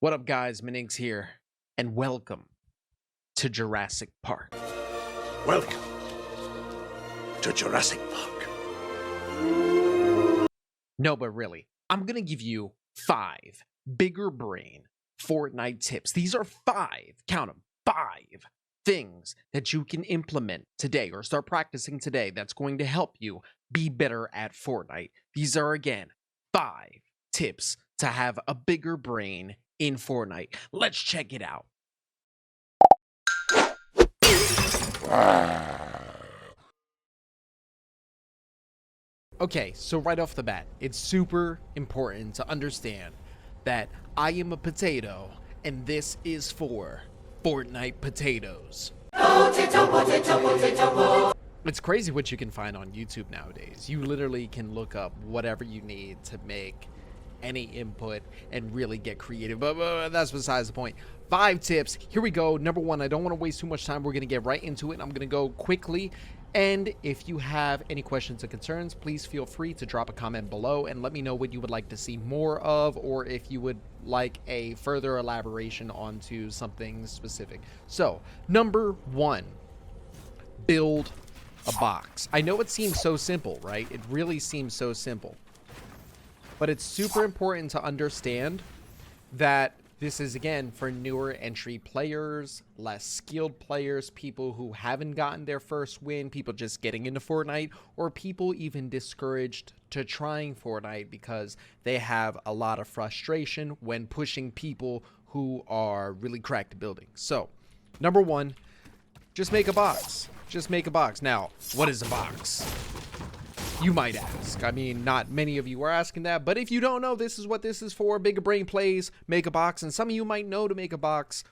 What up, guys? Minix here, and welcome to Jurassic Park. Welcome to Jurassic Park. No, but really, I'm gonna give you 5 bigger brain Fortnite tips. These are 5, count them, 5 things that you can implement today or start practicing today that's going to help you be better at Fortnite. These are, again, 5 tips to have a bigger brain in Fortnite. Let's check it out. Okay, so right off the bat, it's super important to understand that I am a potato, and this is for Fortnite potatoes. It's crazy what you can find on YouTube nowadays. You literally can look up whatever you need to make any input and really get creative, but that's besides the point. 5 tips, here we go. Number 1, I don't want to waste too much time. We're gonna get right into it. I'm gonna go quickly, and if you have any questions or concerns, please feel free to drop a comment below and let me know what you would like to see more of, or if you would like a further elaboration onto something specific. So number 1, build a box. I know it seems so simple, right? It really seems so simple. But it's super important to understand that this is, again, for newer entry players, less skilled players, people who haven't gotten their first win, people just getting into Fortnite, or people even discouraged to trying Fortnite because they have a lot of frustration when pushing people who are really cracked at building. So, number 1, just make a box. Just make a box. Now, what is a box? You might ask. I mean, not many of you are asking that, but if you don't know, this is what this is for. Bigger Brain plays, make a box, and some of you might know to make a box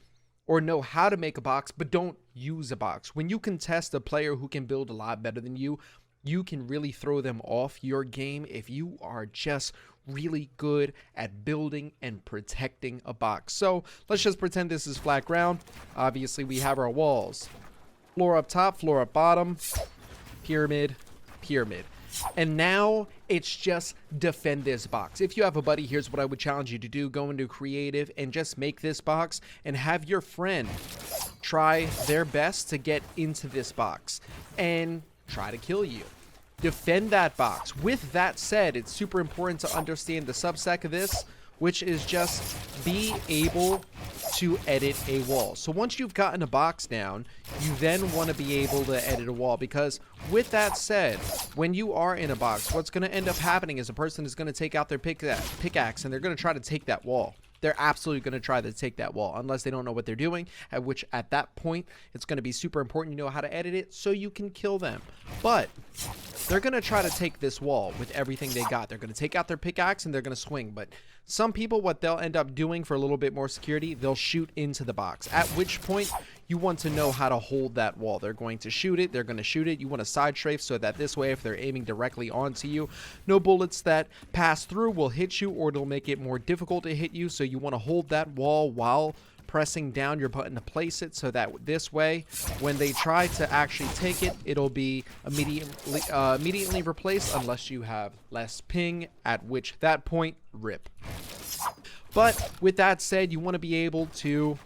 or know how to make a box, but don't use a box. When you can test a player who can build a lot better than you, you can really throw them off your game if you are just really good at building and protecting a box. So let's just pretend this is flat ground. Obviously, we have our walls. Floor up top, floor up bottom, pyramid, pyramid. And now it's just defend this box. If you have a buddy, here's what I would challenge you to do. Go into creative and just make this box and have your friend try their best to get into this box and try to kill you. Defend that box. With that said, it's super important to understand the subsec of this, which is just be able to edit a wall. So once you've gotten a box down, you then want to be able to edit a wall, because with that said, when you are in a box, what's going to end up happening is a person is going to take out their pickaxe and they're going to try to take that wall. They're absolutely going to try to take that wall unless they don't know what they're doing, at which at that point it's going to be super important you know how to edit it so you can kill them. But they're going to try to take this wall with everything they got. They're going to take out their pickaxe and they're going to swing. But some people, what they'll end up doing for a little bit more security, they'll shoot into the box, at which point you want to know how to hold that wall. They're going to shoot it. They're going to shoot it. You want to side strafe so that this way, if they're aiming directly onto you, no bullets that pass through will hit you, or it'll make it more difficult to hit you. So you want to hold that wall while pressing down your button to place it, so that this way, when they try to actually take it, it'll be immediately replaced unless you have less ping, at which that point, rip. But with that said, you want to be able to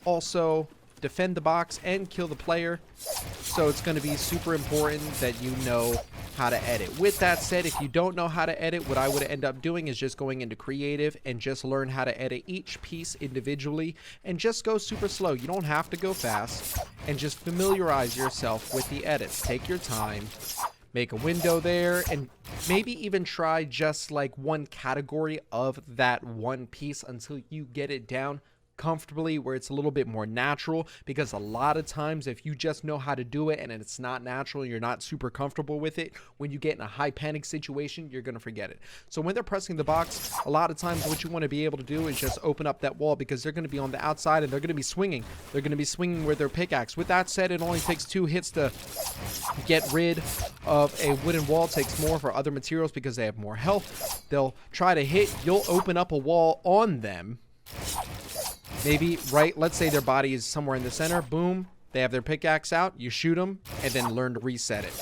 also defend the box and kill the player, so it's going to be super important that you know how to edit. With that said, if you don't know how to edit, what I would end up doing is just going into creative and just learn how to edit each piece individually and just go super slow. You don't have to go fast, and just familiarize yourself with the edits. Take your time, make a window there, and maybe even try just like one category of that one piece until you get it down comfortably where it's a little bit more natural, because a lot of times if you just know how to do it and it's not natural, you're not super comfortable with it, when you get in a high panic situation, you're going to forget it. So when they're pressing the box, a lot of times what you want to be able to do is just open up that wall, because they're going to be on the outside and they're going to be swinging. They're going to be swinging with their pickaxe. With that said, it only takes 2 hits to get rid of a wooden wall. It takes more for other materials because they have more health. They'll try to hit. You'll open up a wall on them. Maybe, right, let's say their body is somewhere in the center. Boom, they have their pickaxe out. You shoot them and then learn to reset it.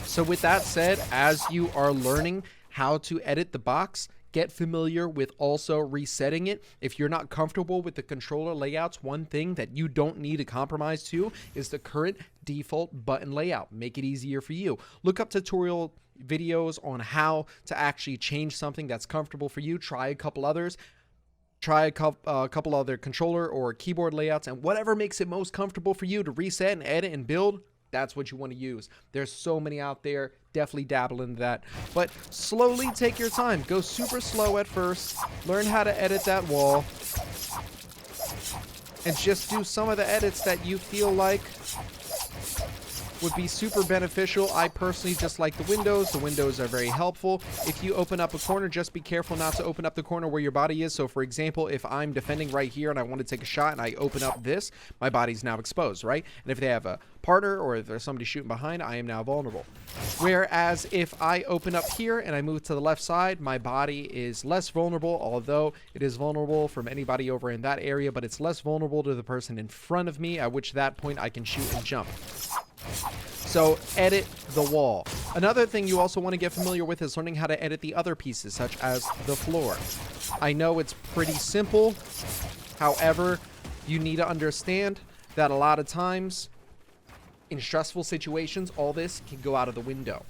So with that said, as you are learning how to edit the box, Get familiar with also resetting it. If you're not comfortable with the controller layouts, one thing that you don't need to compromise to is the current default button layout. Make it easier for you. Look up tutorial videos on how to actually change something that's comfortable for you. Try a couple others. Try a couple other controller or keyboard layouts, and whatever makes it most comfortable for you to reset and edit and build, that's what you want to use. There's so many out there. Definitely dabble into that. But slowly take your time. Go super slow at first. Learn how to edit that wall. And just do some of the edits that you feel like would be super beneficial. I personally just like the windows. The windows are very helpful. If you open up a corner, just be careful not to open up the corner where your body is. So for example, if I'm defending right here and I want to take a shot and I open up this, my body's now exposed, right? And if they have a partner or if there's somebody shooting behind, I am now vulnerable. Whereas if I open up here and I move to the left side, my body is less vulnerable, although it is vulnerable from anybody over in that area, but it's less vulnerable to the person in front of me, at which that point I can shoot and jump. So edit the wall. Another thing you also want to get familiar with is learning how to edit the other pieces, such as the floor. I know it's pretty simple. However, you need to understand that a lot of times in stressful situations, all this can go out of the window.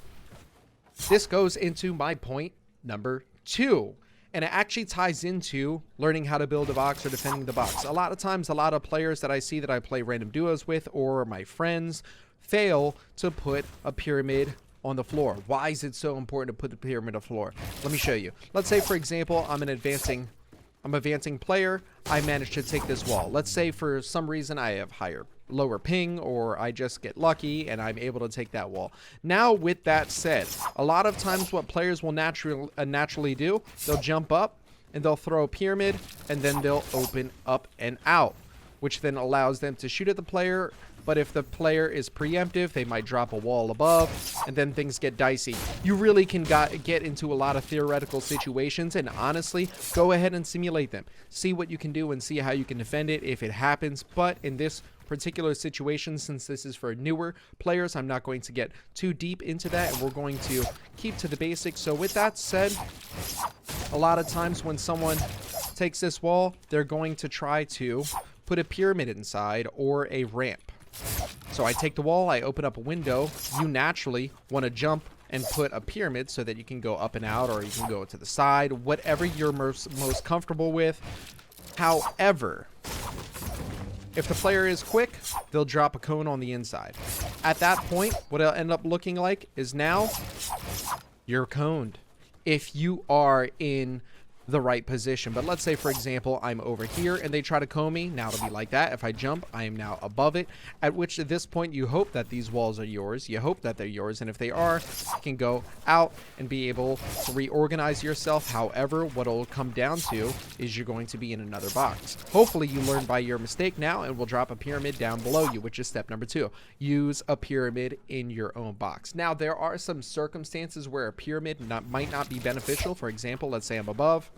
This goes into my point number 2. And it actually ties into learning how to build a box or defending the box. A lot of times, a lot of players that I see that I play random duos with or my friends fail to put a pyramid on the floor. Why is it so important to put the pyramid on the floor? Let me show you. Let's say, for example, I'm an advancing player. I managed to take this wall. Let's say for some reason I have lower ping, or I just get lucky and I'm able to take that wall. Now, with that said, a lot of times what players will naturally do, they'll jump up and they'll throw a pyramid and then they'll open up and out, which then allows them to shoot at the player. But if the player is preemptive, they might drop a wall above, and then things get dicey. You really can get into a lot of theoretical situations, and honestly, go ahead and simulate them. See what you can do and see how you can defend it if it happens. But in this particular situation, since this is for newer players, I'm not going to get too deep into that, and we're going to keep to the basics. So with that said, a lot of times when someone takes this wall, they're going to try to put a pyramid inside or a ramp. So I take the wall, I open up a window. You naturally want to jump and put a pyramid so that you can go up and out, or you can go to the side, whatever you're most comfortable with. However, if the player is quick, they'll drop a cone on the inside. At that point, what it'll end up looking like is now you're coned if you are in the right position. But let's say, for example, I'm over here and they try to cone me. Now it'll be like that. If I jump, I am now above it, at which at this point you hope that these walls are yours. You hope that they're yours, and if they are, you can go out and be able to reorganize yourself. However, what it'll come down to is you're going to be in another box. Hopefully you learn by your mistake now, and we'll drop a pyramid down below you, which is step number 2. Use a pyramid in your own box. Now, there are some circumstances where a pyramid might not be beneficial. For example, let's say I'm above,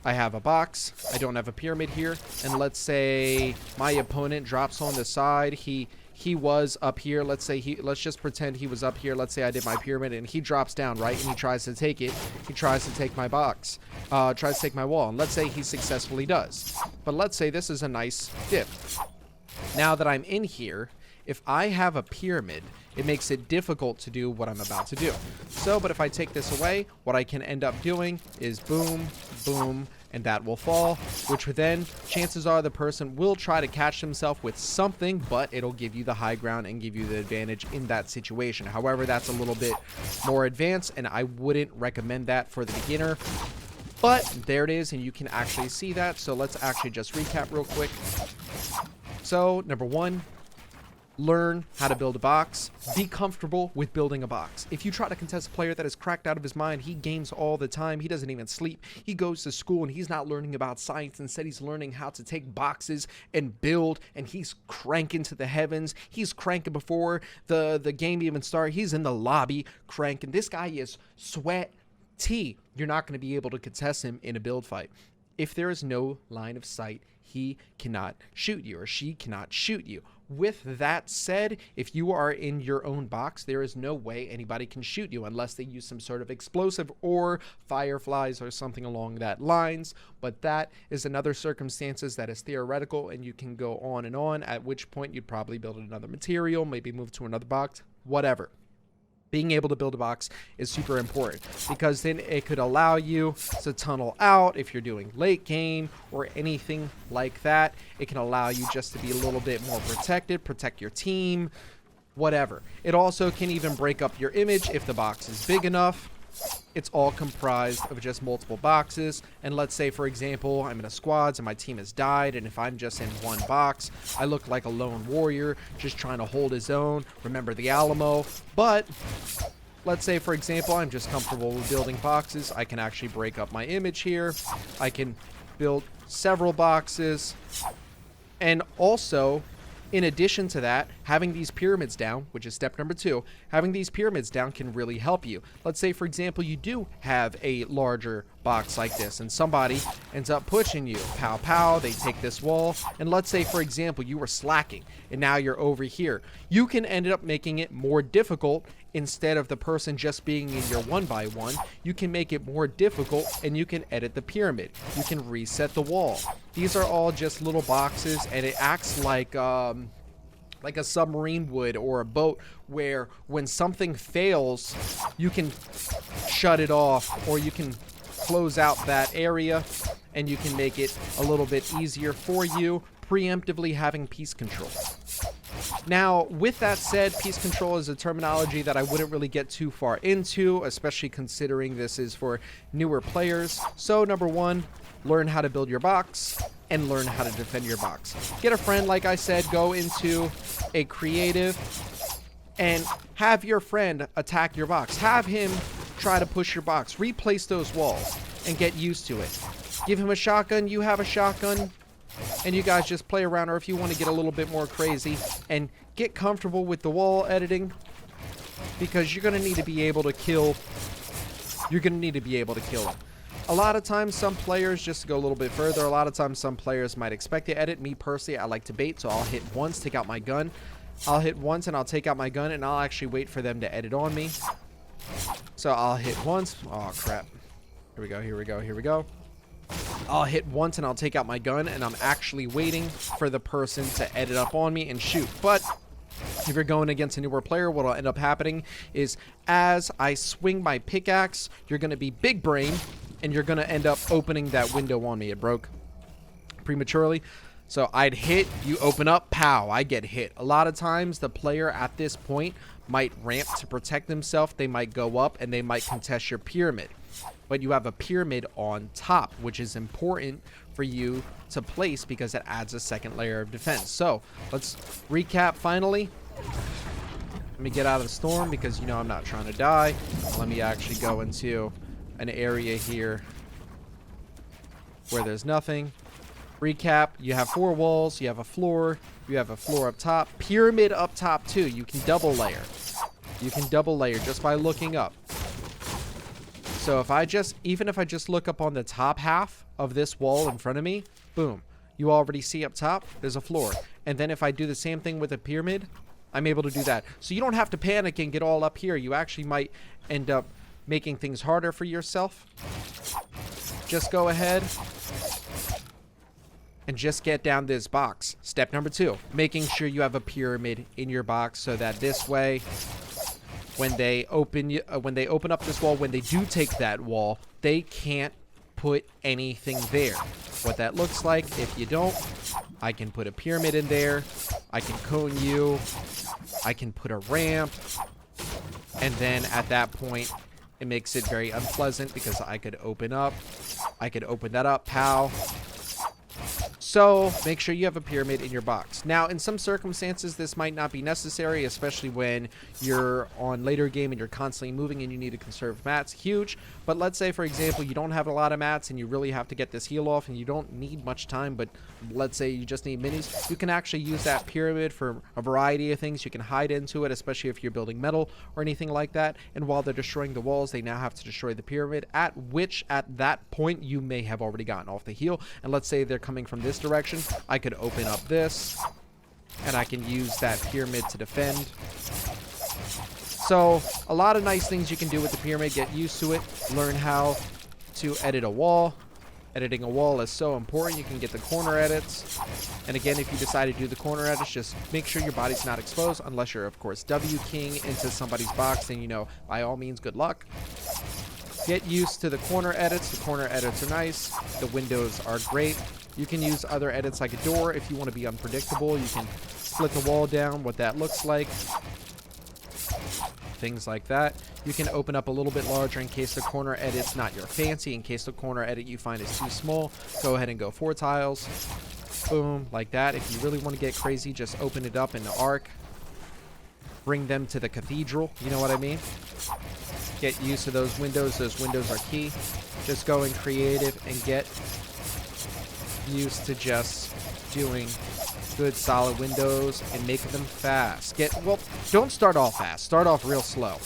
I have a box, I don't have a pyramid here, and let's say my opponent drops on the side. He was up here. Let's just pretend he was up here. Let's say I did my pyramid and he drops down, right? And he tries to take it. He tries to take my box, tries to take my wall, and let's say he successfully does. But let's say this is a nice dip. Now that I'm in here, if I have a pyramid, it makes it difficult to do what I'm about to do. So, but if I take this away, what I can end up doing is boom, boom, and that will fall, which then chances are the person will try to catch himself with something, but it'll give you the high ground and give you the advantage in that situation. However, that's a little bit more advanced, and I wouldn't recommend that for the beginner. But there it is, and you can actually see that. So let's actually just recap real quick. So, number 1, learn how to build a box. Be comfortable with building a box. If you try to contest a player that is cracked out of his mind, he games all the time, he doesn't even sleep, he goes to school and he's not learning about science. Instead, he's learning how to take boxes and build, and he's cranking to the heavens. He's cranking before the game even starts. He's in the lobby cranking. This guy is sweaty. You're not going to be able to contest him in a build fight. If there is no line of sight, he cannot shoot you or she cannot shoot you. With that said, if you are in your own box, there is no way anybody can shoot you unless they use some sort of explosive or fireflies or something along that lines. But that is another circumstances that is theoretical, and you can go on, at which point you'd probably build another material, maybe move to another box, whatever. Being able to build a box is super important because then it could allow you to tunnel out if you're doing late game or anything like that. It can allow you just to be a little bit more protected, protect your team, whatever. It also can even break up your image if the box is big enough. It's all comprised of just multiple boxes. And let's say, for example, I'm in a squads and my team has died, and if I'm just in one box, I look like a lone warrior just trying to hold his own. Remember the Alamo. But let's say, for example, I'm just comfortable with building boxes. I can actually break up my image here. I can build several boxes. And also, in addition to that, having these pyramids down, which is step number 2, having these pyramids down can really help you. Let's say, for example, you do have a larger box like this and somebody ends up pushing you. Pow, pow, they take this wall. And let's say, for example, you were slacking and now you're over here. You can end up making it more difficult. Instead of the person just being in your 1x1, you can make it more difficult and you can edit the pyramid. You can reset the wall. These are all just little boxes, and it acts like a submarine would or a boat, where when something fails, you can shut it off or you can close out that area and you can make it a little bit easier for you, preemptively having peace control. Now, with that said, peace control is a terminology that I wouldn't really get too far into, especially considering this is for newer players. So, number 1, learn how to build your box and learn how to defend your box. Get a friend, like I said, go into a creative and have your friend attack your box. Have him try to push your box. Replace those walls and get used to it. Give him a shotgun, you have a shotgun, and you guys just play around. Or if you want to get a little bit more crazy and get comfortable with the wall editing, because you're going to need to be able to kill. You're going to need to be able to kill him. A lot of times, some players, just to go a little bit further, a lot of times some players might expect to edit. Me personally, I like to bait, so I'll hit once, take out my gun. I'll hit once and I'll take out my gun, and I'll actually wait for them to edit on me. So I'll hit once. Oh crap. Here we go, here we go, here we go. I'll hit once and I'll take out my gun, and I'm actually waiting for the person to edit up on me and shoot. But if you're going against a newer player, what will end up happening is as I swing my pickaxe, you're going to be big brain and you're going to end up opening that window on me. It broke prematurely. So I'd hit, you open up, pow, I get hit. A lot of times the player at this point might ramp to protect themselves. They might go up and they might contest your pyramid. But you have a pyramid on top, which is important for you to place because it adds a second layer of defense. So let's recap finally. Let me get out of the storm because, you know, I'm not trying to die. Let me actually go into an area here where there's nothing. Recap, you have 4 walls, you have a floor up top, pyramid up top too. You can double layer. You can double layer just by looking up. So if I just, even if I just look up on the top half of this wall in front of me, boom, you already see up top, there's a floor. And then if I do the same thing with a pyramid, I'm able to do that. So you don't have to panic and get all up here. You actually might end up making things harder for yourself. Just go ahead and just get down this box. Step number 2, making sure you have a pyramid in your box so that this way, when they open up this wall, when they do take that wall, they can't put anything there. What that looks like, if you don't, I can put a pyramid in there, I can cone you, I can put a ramp, and then at that point, it makes it very unpleasant because I could open up, I could open that up, pow. So make sure you have a pyramid in your box. Now, in some circumstances, this might not be necessary, especially when you're on later game and you're constantly moving and you need to conserve mats. Huge. But let's say, for example, you don't have a lot of mats and you really have to get this heal off and you don't need much time, but let's say you just need minis. You can actually use that pyramid for a variety of things. You can hide into it, especially if you're building metal or anything like that. And while they're destroying the walls, they now have to destroy the pyramid, at which at that point you may have already gotten off the heal. And let's say they're coming from this direction. I could open up this and I can use that pyramid to defend. So a lot of nice things you can do with the pyramid. Get used to it. Learn how to edit a wall. Editing a wall is so important. You can get the corner edits. And again, if you decide to do the corner edits, just make sure your body's not exposed, unless you're, of course, W keying into somebody's box. Then, you know, by all means, good luck. Get used to the corner edits. The corner edits are nice. The windows are great. You can use other edits like a door if you want to be unpredictable. You can split the wall down, what that looks like. Things like that. You can open up a little bit larger in case the corner edit's not your fancy. In case the corner edit you find is too small, go ahead and go 4 tiles. Boom, like that. If you really want to get crazy, just open it up in the arc. Bring them to the cathedral. You know what I mean? Get used to those windows. Those windows are key. Just go in creative and get used to just doing good solid windows and make them fast. Well, don't start off fast. Start off real slow.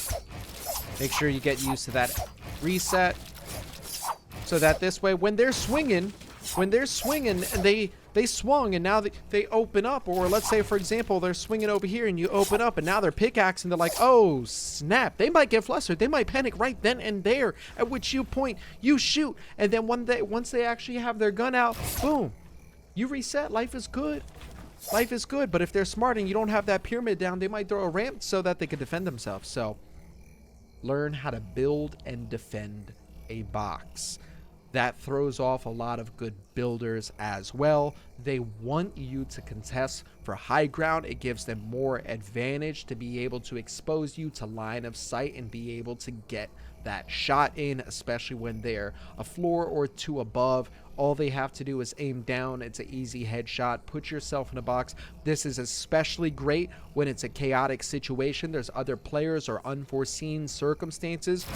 Make sure you get used to that reset, so that this way when they're swinging and they swung and now they open up, or let's say, for example, they're swinging over here and you open up and now they're pickaxing, they're like, oh snap, they might get flustered, they might panic right then and there, at which you point, you shoot, and then once they actually have their gun out, boom, you reset. Life is good. Life is good. But if they're smart and you don't have that pyramid down, they might throw a ramp so that they could defend themselves. So learn how to build and defend a box. That throws off a lot of good builders as well. They want you to contest for high ground. It gives them more advantage to be able to expose you to line of sight and be able to get that shot in, especially when they're a floor or 2 above. All they have to do is aim down. It's an easy headshot. Put yourself in a box. This is especially great when it's a chaotic situation. There's other players or unforeseen circumstances.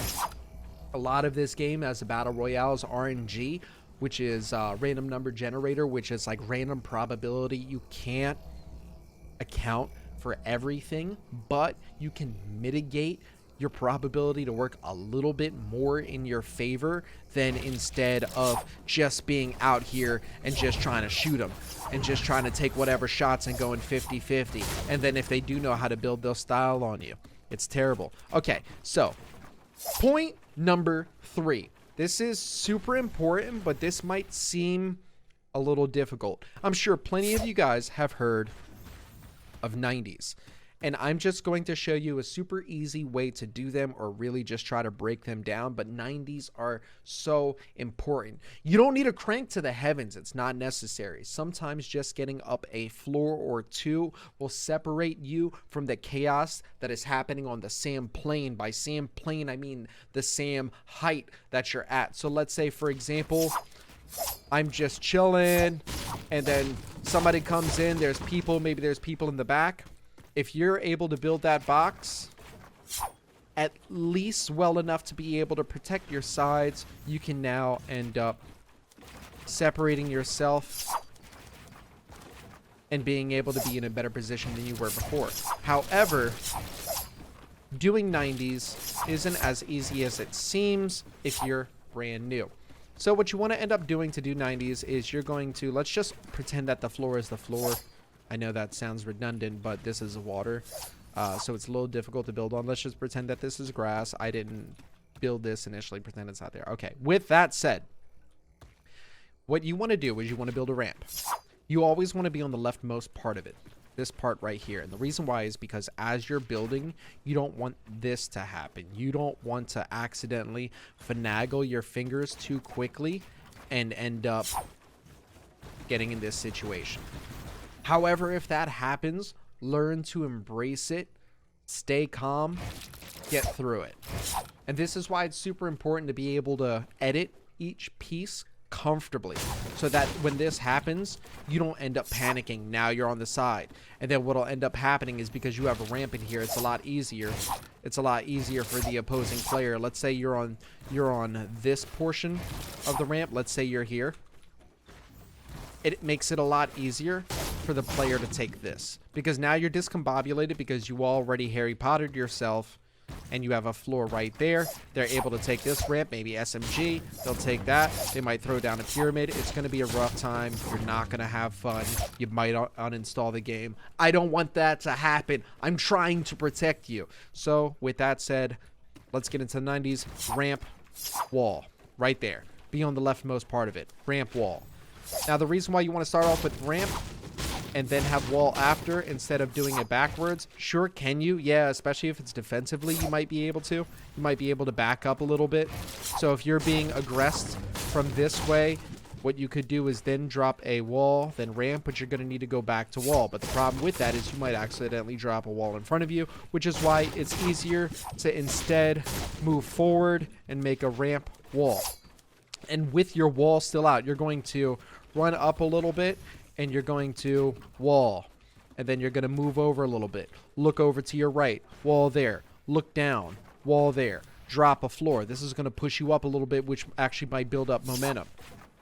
A lot of this game as a battle royale is RNG, which is random number generator, which is like random probability. You can't account for everything, but you can mitigate your probability to work a little bit more in your favor than instead of just being out here and just trying to shoot them and just trying to take whatever shots and going 50-50. And then if they do know how to build, they'll style on you. It's terrible. Okay, so point number 3. This is super important, but this might seem a little difficult. I'm sure plenty of you guys have heard of 90s. And I'm just going to show you a super easy way to do them, or really just try to break them down. But 90s are so important. You don't need a crank to the heavens. It's not necessary. Sometimes just getting up a floor or 2 will separate you from the chaos that is happening on the SAM plane. By SAM plane, I mean the SAM height that you're at. So let's say, for example, I'm just chilling and then somebody comes in. There's people. Maybe there's people in the back. If you're able to build that box at least well enough to be able to protect your sides, you can now end up separating yourself and being able to be in a better position than you were before. However, doing 90s isn't as easy as it seems if you're brand new. So what you want to end up doing to do 90s is you're going to, let's just pretend that the floor is the floor. I know that sounds redundant, but this is water, so it's a little difficult to build on. Let's just pretend that this is grass. I didn't build this initially. Pretend it's not there. Okay, with that said, what you want to do is you want to build a ramp. You always want to be on the leftmost part of it, this part right here. And the reason why is because as you're building, you don't want this to happen. You don't want to accidentally finagle your fingers too quickly and end up getting in this situation. However, if that happens, learn to embrace it, stay calm, get through it. And this is why it's super important to be able to edit each piece comfortably, so that when this happens, you don't end up panicking. Now you're on the side. And then what'll end up happening is, because you have a ramp in here, it's a lot easier. It's a lot easier for the opposing player. Let's say you're on this portion of the ramp. Let's say you're here. It makes it a lot easier for the player to take this, because now you're discombobulated because you already Harry Pottered yourself and you have a floor right there. They're able to take this ramp, maybe SMG. They'll take that. They might throw down a pyramid. It's going to be a rough time. You're not going to have fun. You might uninstall the game. I don't want that to happen. I'm trying to protect you. So with that said, let's get into the 90s. Ramp, wall, right there. Be on the leftmost part of it. Ramp, wall. Now, the reason why you want to start off with ramp and then have wall after instead of doing it backwards, sure, can you? Yeah, especially if it's defensively, you might be able to. You might be able to back up a little bit. So if you're being aggressed from this way, what you could do is then drop a wall, then ramp, but you're going to need to go back to wall. But the problem with that is you might accidentally drop a wall in front of you, which is why it's easier to instead move forward and make a ramp wall. And with your wall still out, you're going to run up a little bit and you're going to wall. And then you're going to move over a little bit. Look over to your right. Wall there. Look down. Wall there. Drop a floor. This is going to push you up a little bit, which actually might build up momentum.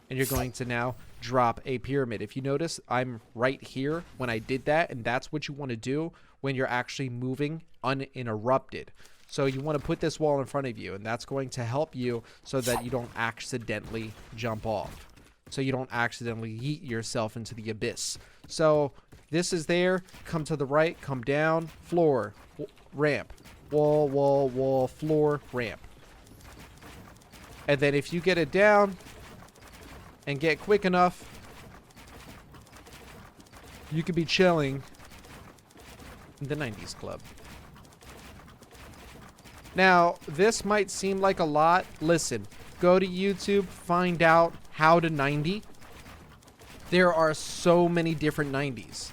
And you're going to now drop a pyramid. If you notice, I'm right here when I did that. And that's what you want to do when you're actually moving uninterrupted. So you want to put this wall in front of you, and that's going to help you so that you don't accidentally jump off. So you don't accidentally yeet yourself into the abyss. So this is there. Come to the right, come down, floor, ramp, wall, wall, wall, floor, ramp. And then if you get it down and get quick enough, you could be chilling in the 90s club. Now, this might seem like a lot. Listen, go to YouTube, find out how to 90. There are so many different 90s.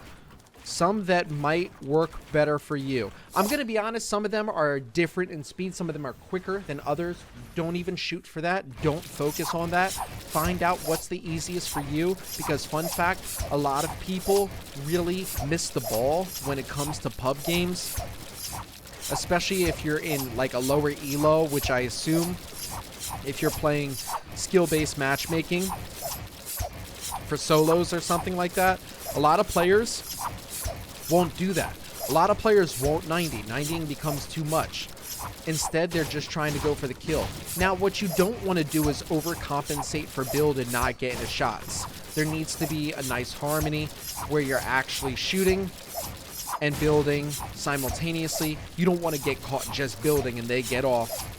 Some that might work better for you. I'm going to be honest, some of them are different in speed. Some of them are quicker than others. Don't even shoot for that. Don't focus on that. Find out what's the easiest for you, because fun fact, a lot of people really miss the ball when it comes to pub games. Especially if you're in like a lower elo, which I assume if you're playing skill-based matchmaking for solos or something like that, a lot of players won't do that. A lot of players won't 90. 90ing becomes too much. Instead, they're just trying to go for the kill. Now, what you don't want to do is overcompensate for build and not get into shots. There needs to be a nice harmony where you're actually shooting and building simultaneously. You don't want to get caught just building and they get off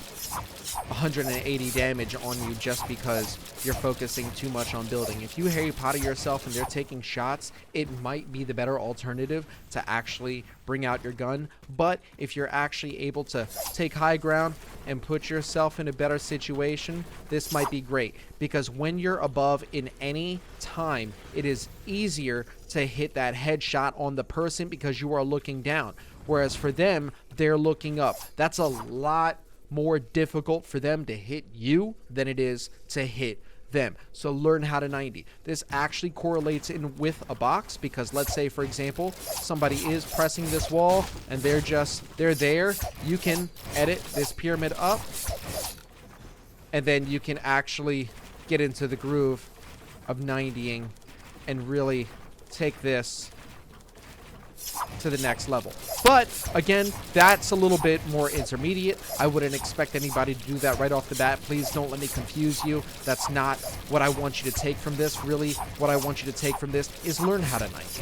180 damage on you just because you're focusing too much on building. If you Harry Potter yourself and they're taking shots, it might be the better alternative to actually bring out your gun. But if you're actually able to take high ground and put yourself in a better situation, this might be great, because when you're above in any time, it is easier to hit that headshot on the person because you are looking down. Whereas for them, they're looking up. That's a lot more difficult for them to hit you than it is to hit them. So learn how to 90. This actually correlates in with a box, because let's say, for example, somebody is pressing this wall and they're there. You can edit this pyramid up and then you can actually get into the groove of 90ing and really take this to the next level. But again, that's a little bit more intermediate. I wouldn't expect anybody to do that right off the bat. Please don't let me confuse you. That's not what I want you to take from this. Really, what I want you to take from this is learn how to 90.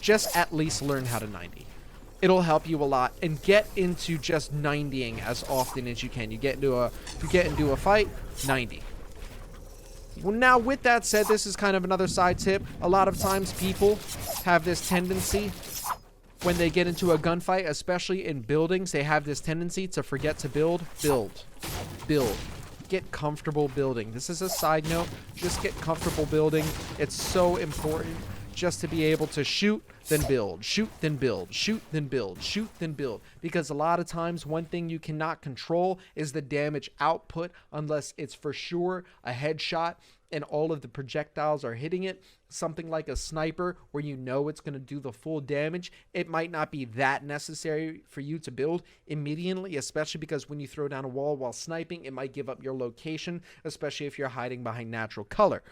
Just at least learn how to 90. It'll help you a lot, and get into just 90ing as often as you can. You get into a fight, 90. Well, now with that said, this is kind of another side tip. A lot of times people have this tendency when they get into a gunfight, especially in buildings, they have this tendency to forget to build. Get comfortable building. This is a side note. Just get comfortable building. It's so important just to be able to shoot, then build, shoot, then build, shoot, then build, shoot, then build. Because a lot of times, one thing you cannot control is the damage output unless it's for sure a headshot. and all of the projectiles are hitting it, something like a sniper where you know it's going to do the full damage, it might not be that necessary for you to build immediately, especially because when you throw down a wall while sniping, it might give up your location, especially if you're hiding behind natural cover.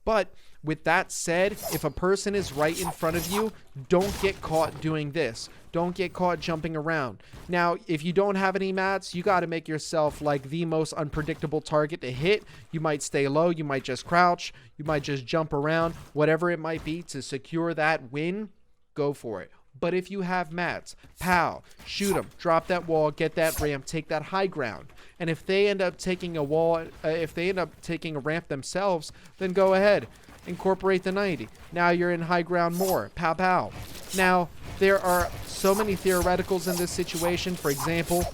But with that said, if a person is right in front of you, don't get caught doing this. Don't get caught jumping around. Now, if you don't have any mats, you got to make yourself like the most unpredictable target to hit. You might stay low. You might just crouch. You might just jump around. Whatever it might be to secure that win, go for it. But if you have mats, pow, shoot them, drop that wall, get that ramp, take that high ground. And if they end up taking a wall, if they end up taking a ramp themselves, then go ahead, incorporate the 90. Now you're in high ground more, pow, pow. Now, there are so many theoreticals in this situation. For example,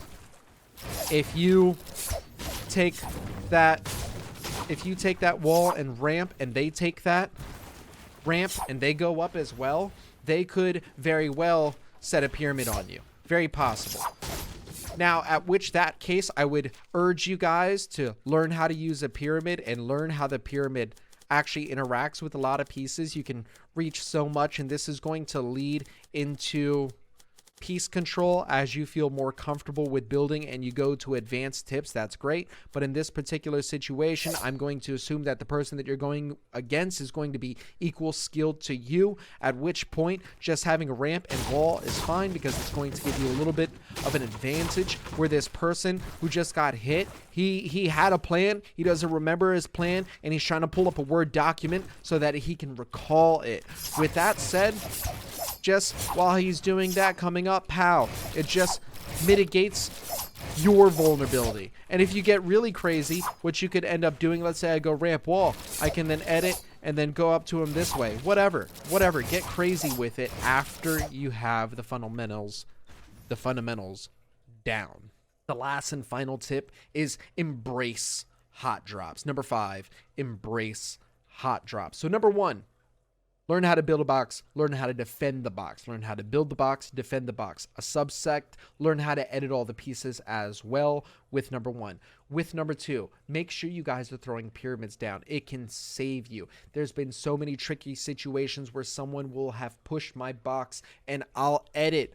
if you take that wall and ramp and they take that ramp and they go up as well, they could very well set a pyramid on you. Very possible. Now, at which that case, I would urge you guys to learn how to use a pyramid and learn how the pyramid actually interacts with a lot of pieces. You can reach so much, and this is going to lead into piece control as you feel more comfortable with building and you go to advanced tips. That's great. But in this particular situation, I'm going to assume that the person that you're going against is going to be equal skilled to you, at which point just having a ramp and wall is fine because it's going to give you a little bit of an advantage, where this person who just got hit, he had a plan, he doesn't remember his plan, and he's trying to pull up a Word document so that he can recall it. With that said, just while he's doing that, coming up, pow, it just mitigates your vulnerability. And if you get really crazy, which you could end up doing, let's say I go ramp wall, I can then edit and then go up to him this way. Whatever, get crazy with it after you have the fundamentals down. The last and final tip is embrace hot drops. Number 5, embrace hot drops. So number 1, learn how to build a box, learn how to defend the box, learn how to build the box, defend the box. A subsect, learn how to edit all the pieces as well with number 1. With number 2, make sure you guys are throwing pyramids down. It can save you. There's been so many tricky situations where someone will have pushed my box and I'll edit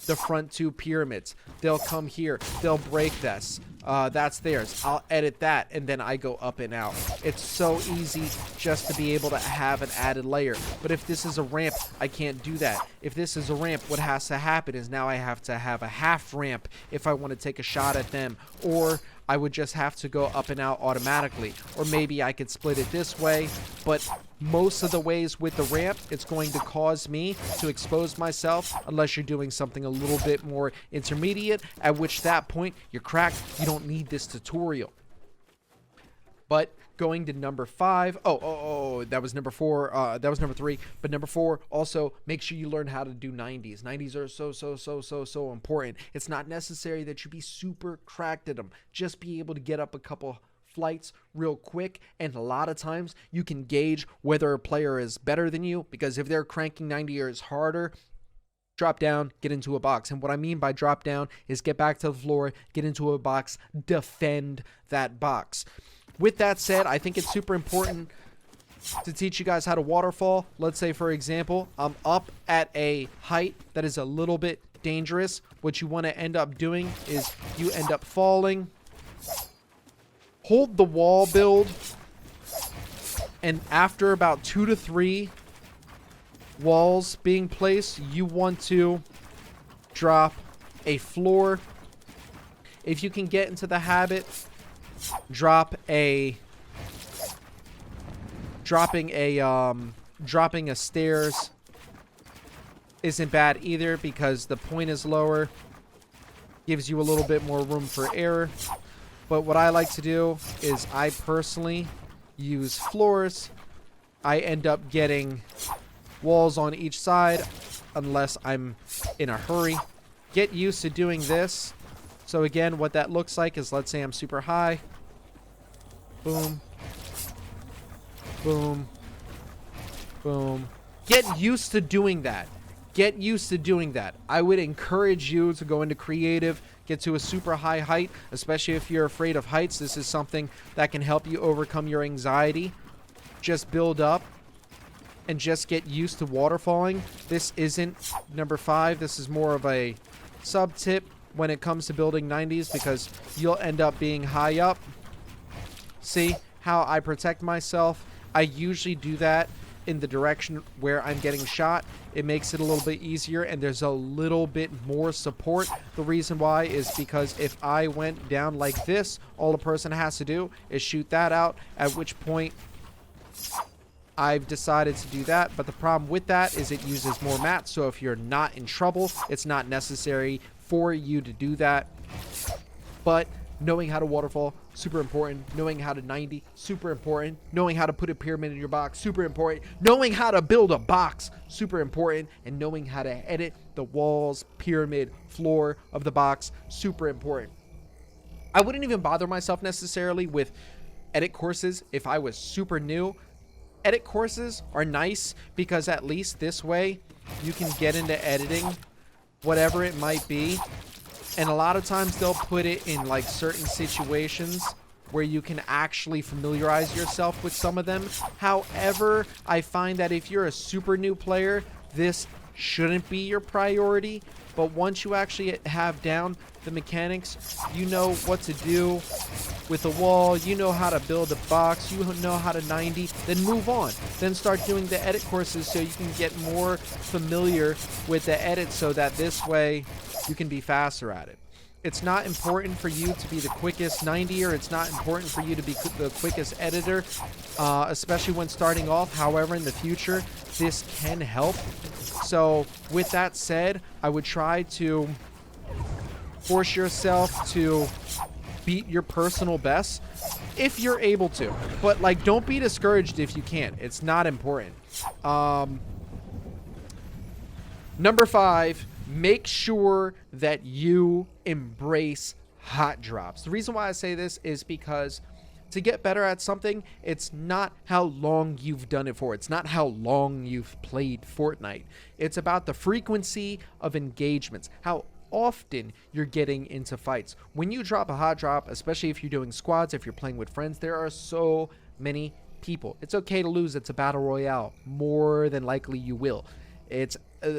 the front 2 pyramids. They'll come here, they'll break this. That's theirs. I'll edit that, and then I go up and out. It's so easy just to be able to have an added layer. But if this is a ramp, I can't do that. If this is a ramp, what has to happen is now I have to have a half ramp if I want to take a shot at them, or I would just have to go up and out automatically. Or maybe I could split it this way, but most of the ways with the ramp, it's going to cause me to expose myself unless you're doing something a little bit more intermediate, at which that point you're cracked. You don't need this tutorial. But going to number 5, that was number 4, that was number 3, but number 4, also make sure you learn how to do 90s. 90s are so important. It's not necessary that you be super cracked at them. Just be able to get up a couple flights real quick, and a lot of times you can gauge whether a player is better than you, because if they're cranking 90 years harder, drop down, get into a box. And what I mean by drop down is get back to the floor, get into a box, defend that box. With that said, I think it's super important to teach you guys how to waterfall. Let's say, for example, I'm up at a height that is a little bit dangerous. What you want to end up doing is you end up falling, hold the wall build, and after about 2 to 3 walls being placed, you want to drop a floor. If you can get into the habit, dropping a stairs isn't bad either, because the point is lower, gives you a little bit more room for error. But what I like to do is I personally use floors. I end up getting walls on each side unless I'm in a hurry. Get used to doing this. So again, what that looks like is, let's say I'm super high. Boom. Boom. Boom. Get used to doing that. Get used to doing that. I would encourage you to go into creative, get to a super high height, especially if you're afraid of heights. This is something that can help you overcome your anxiety. Just build up and just get used to waterfalling. This isn't number 5. This is more of a sub tip when it comes to building 90s, because you'll end up being high up. See how I protect myself? I usually do that in the direction where I'm getting shot. It makes it a little bit easier, and there's a little bit more support. The reason why is because if I went down like this, all the person has to do is shoot that out, at which point I've decided to do that. But the problem with that is it uses more mats, so if you're not in trouble, it's not necessary for you to do that. But knowing how to waterfall, super important. Knowing how to 90, super important. Knowing how to put a pyramid in your box, super important. Knowing how to build a box, super important. And knowing how to edit the walls, pyramid, floor of the box, super important. I wouldn't even bother myself necessarily with edit courses if I was super new. Edit courses are nice because at least this way you can get into editing, whatever it might be. And a lot of times they'll put it in like certain situations where you can actually familiarize yourself with some of them. However, I find that if you're a super new player, this shouldn't be your priority. But once you actually have down the mechanics, you know what to do with the wall, you know how to build a box, you know how to 90, then move on. Then start doing the edit courses so you can get more familiar with the edit, so that this way you can be faster at it. It's not important for you to be the quickest 90er. It's not important for you to be the quickest editor, especially when starting off. However, in the future, this can help. So with that said, I would try to force yourself to beat your personal best if you're able to. But like, don't be discouraged if you can't. It's not important. Number 5, make sure that you embrace hot drops. The reason why I say this is because to get better at something, it's not how long you've done it for. It's not how long you've played Fortnite. It's about the frequency of engagements, how often you're getting into fights. When you drop a hot drop, especially if you're doing squads, if you're playing with friends, there are so many people. It's okay to lose. It's a battle royale. More than likely you will. It's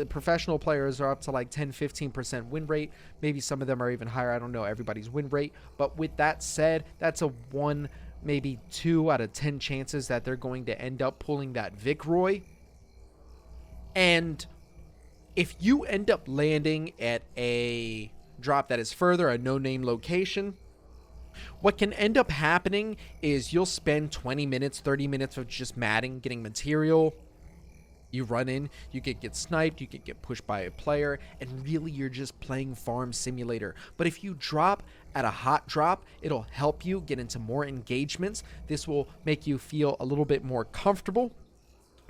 professional players are up to like 10-15% win rate. Maybe some of them are even higher. I don't know everybody's win rate. But with that said, that's a 1, maybe 2 out of 10 chances that they're going to end up pulling that Vicroy. And if you end up landing at a drop that is further, a no-name location, what can end up happening is you'll spend 20 minutes, 30 minutes of just matting, getting material. You run in, you could get sniped, you could get pushed by a player, and really you're just playing Farm Simulator. But if you drop at a hot drop, it'll help you get into more engagements. This will make you feel a little bit more comfortable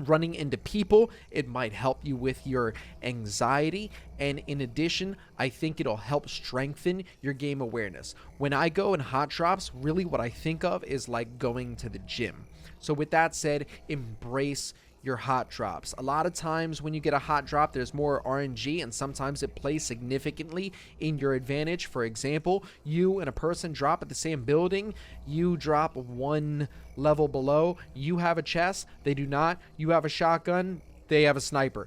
running into people. It might help you with your anxiety, and in addition, I think it'll help strengthen your game awareness. When I go in hot drops, really what I think of is like going to the gym. So with that said, embrace your hot drops. A lot of times when you get a hot drop, there's more RNG, and sometimes it plays significantly in your advantage. For example, you and a person drop at the same building, you drop 1 level below, you have a chest, they do not, you have a shotgun, they have a sniper.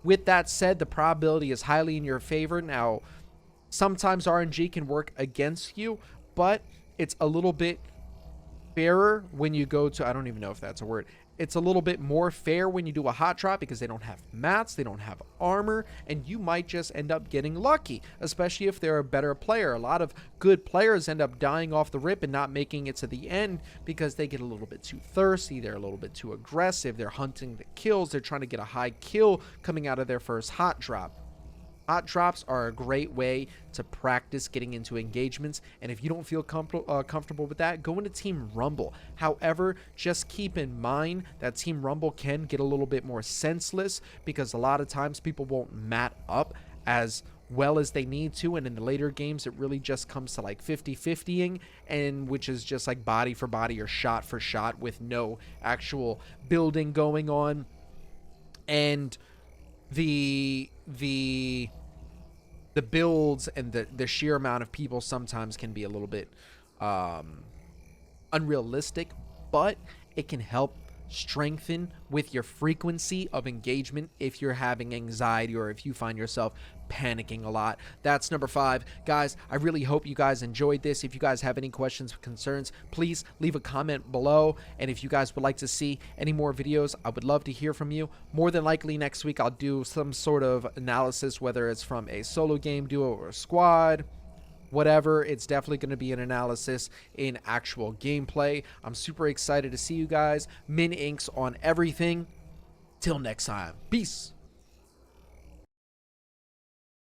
With that said, the probability is highly in your favor. Now, sometimes RNG can work against you, but it's a little bit fairer when you go to, I don't even know if that's a word. It's a little bit more fair when you do a hot drop because they don't have mats, they don't have armor, and you might just end up getting lucky, especially if they're a better player. A lot of good players end up dying off the rip and not making it to the end because they get a little bit too thirsty, they're a little bit too aggressive, they're hunting the kills, they're trying to get a high kill coming out of their first hot drop. Hot drops are a great way to practice getting into engagements, and if you don't feel comfortable with that, go into Team Rumble. However, just keep in mind that Team Rumble can get a little bit more senseless because a lot of times people won't mat up as well as they need to, and in the later games it really just comes to like 50-50ing, and which is just like body for body or shot for shot with no actual building going on. And the the builds and the sheer amount of people sometimes can be a little bit unrealistic, but it can help strengthen with your frequency of engagement if you're having anxiety or if you find yourself panicking a lot. That's number 5. Guys, I really hope you guys enjoyed this. If you guys have any questions or concerns, please leave a comment below. And if you guys would like to see any more videos, I would love to hear from you. More than likely next week I'll do some sort of analysis, whether it's from a solo game, duo, or squad. Whatever, it's definitely going to be an analysis in actual gameplay. I'm super excited to see you guys. Min inks on everything. Till next time. Peace.